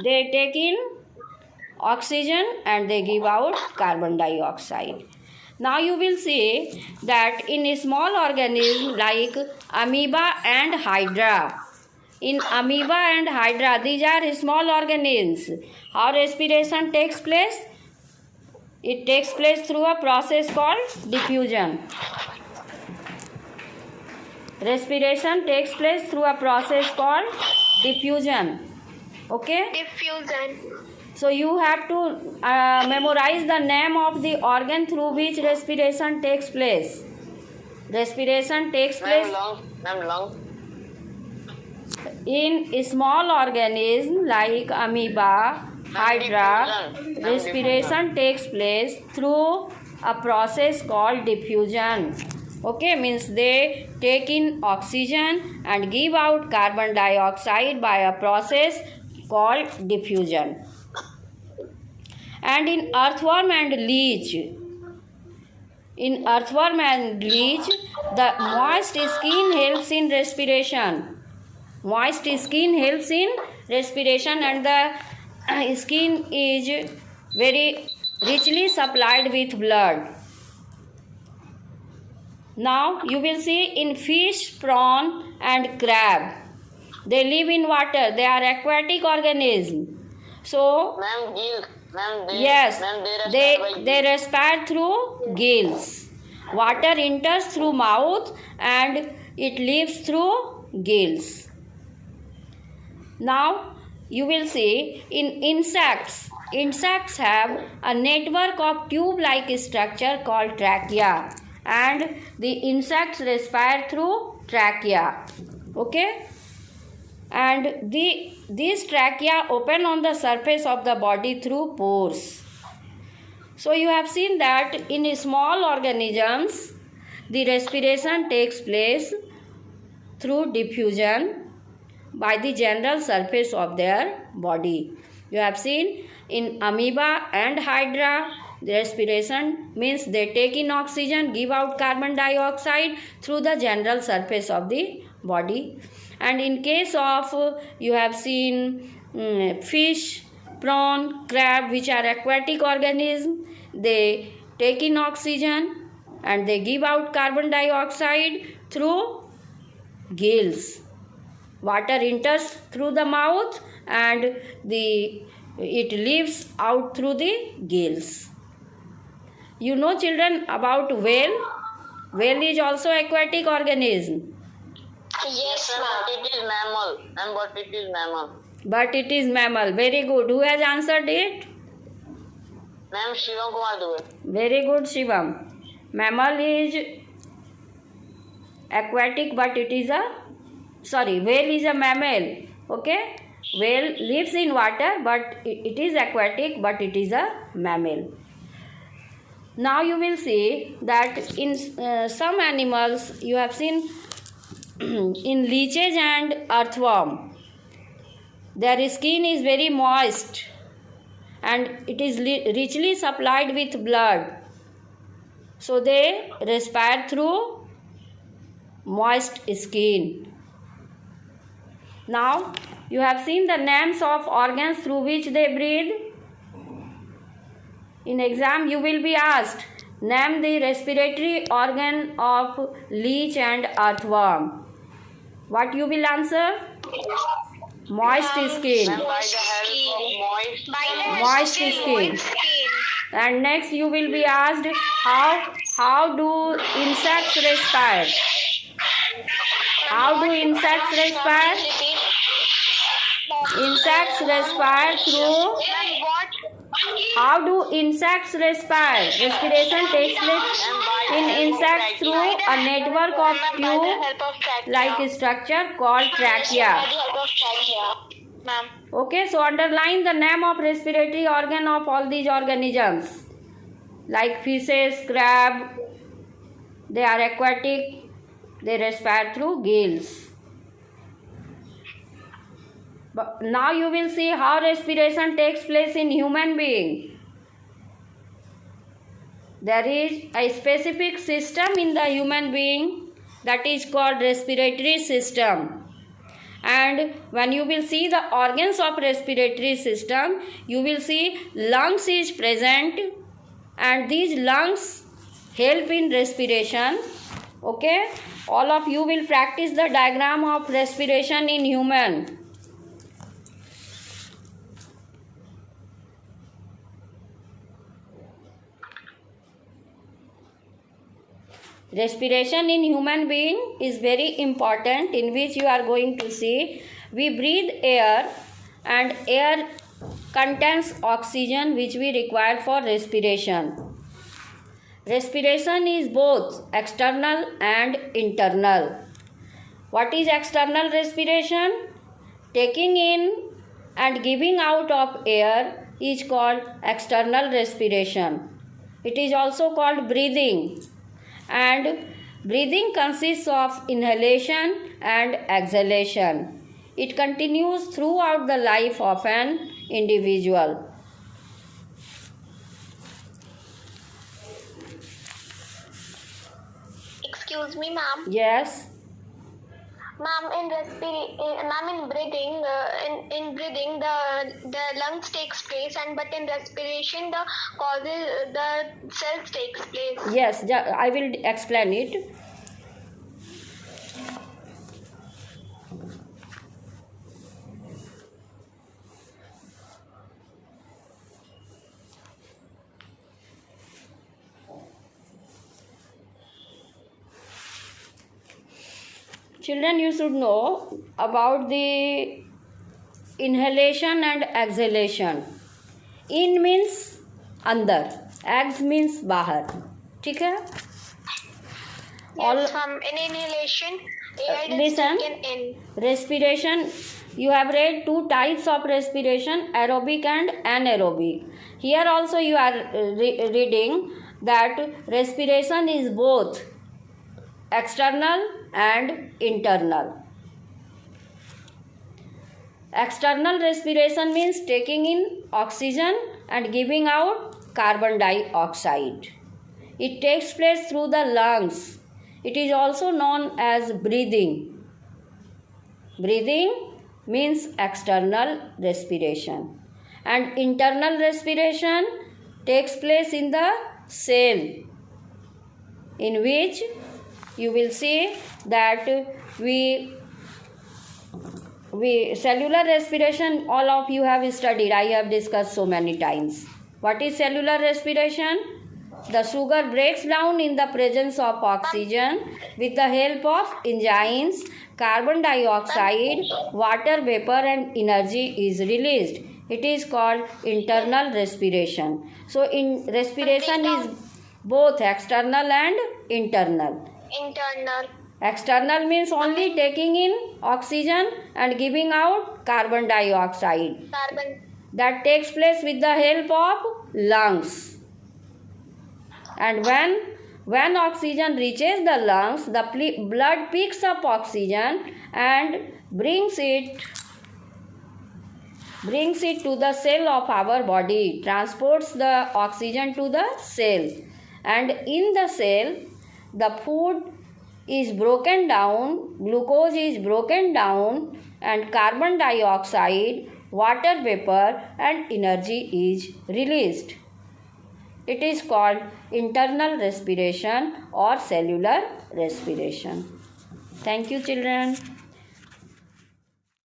They take in oxygen and they give out carbon dioxide. Now you will see that in a small organism like amoeba and hydra. In amoeba and hydra, these are small organisms. How respiration takes place? It takes place through a process called diffusion. Respiration takes place through a process called diffusion. Okay? Diffusion. So you have to memorize the name of the organ through which respiration takes place. Respiration takes place Lung. in a small organism like amoeba, hydra. Respiration takes place through a process called diffusion. Okay, means they take in oxygen and give out carbon dioxide by a process called diffusion. And in earthworm and leech, the moist skin helps in respiration. Moist skin helps in respiration, and the skin is very richly supplied with blood. Now you will see in fish, prawn and crab. They live in water. They are aquatic organisms. So Ma'am, gills. Ma'am, yes, they respire respire through gills. Water enters through mouth and it leaves through gills. Now you will see in insects. Insects have a network of tube-like structure called trachea, and the insects respire through trachea. Okay? And these trachea open on the surface of the body through pores. So you have seen that in small organisms, the respiration takes place through diffusion by the general surface of their body. You have seen in amoeba and hydra, the respiration means they take in oxygen, give out carbon dioxide through the general surface of the body. And in case of, you have seen fish, prawn, crab, which are aquatic organisms, they take in oxygen and they give out carbon dioxide through gills. Water enters through the mouth and it leaves out through the gills. You know, children, about whale. Whale is also aquatic organism. Yes, ma'am. It is mammal. And but it is mammal. But it is mammal. Very good. Who has answered it? Ma'am, Shivam Kumar Dubey. Very good, Shivam. Mammal is aquatic, but it is whale is a mammal. Okay? Whale lives in water, but it is aquatic, but it is a mammal. Now you will see that in some animals, you have seen in leeches and earthworm, their skin is very moist and it is richly supplied with blood. So they respire through moist skin. Now you have seen the names of organs through which they breathe. In exam you will be asked, name the respiratory organ of leech and earthworm. What you will answer? Moist skin. Ma'am, by the help of Moist skin. And next you will be asked, how do insects respire? How do insects respire? Insects respire through. How do insects respire? Respiration takes place in insects through a network of tube-like structure called trachea. Ma'am. Okay, so underline the name of respiratory organ of all these organisms. Like fishes, crab, they are aquatic, they respire through gills. But now you will see how respiration takes place in human being. There is a specific system in the human being that is called respiratory system. And when you will see the organs of respiratory system, you will see lungs is present, and these lungs help in respiration. Okay, all of you will practice the diagram of respiration in human. Respiration in human being is very important, in which you are going to see we breathe air, and air contains oxygen which we require for respiration. Respiration is both external and internal. What is external respiration? Taking in and giving out of air is called external respiration. It is also called breathing. And breathing consists of inhalation and exhalation. It continues throughout the life of an individual. Excuse me, ma'am. Yes. Ma'am, in breathing, in breathing, the lungs takes place, but in respiration, the cells takes place. Yes, I will explain it. Children, you should know about the inhalation and exhalation. In means अंदर, ex means बाहर. ठीक है? Yes, ma'am. In inhalation, air is listen. taken in. Respiration, you have read two types of respiration, aerobic and anaerobic. Here also you are reading that respiration is both external and internal. External respiration means taking in oxygen and giving out carbon dioxide. It takes place through the lungs. It is also known as breathing. Breathing means external respiration. And internal respiration takes place in the cell, in which you will see that we cellular respiration, all of you have studied. I have discussed so many times. What is cellular respiration? The sugar breaks down in the presence of oxygen. With the help of enzymes, carbon dioxide, water vapor and energy is released. It is called internal respiration. So in respiration is both external and internal. Internal. External means only taking in oxygen and giving out carbon dioxide. Carbon. That takes place with the help of lungs. And when oxygen reaches the lungs, the blood picks up oxygen and brings it to the cell of our body, transports the oxygen to the cell. And in the cell, the food is broken down, glucose is broken down, and carbon dioxide, water vapor and energy is released. It is called internal respiration or cellular respiration. Thank you, children.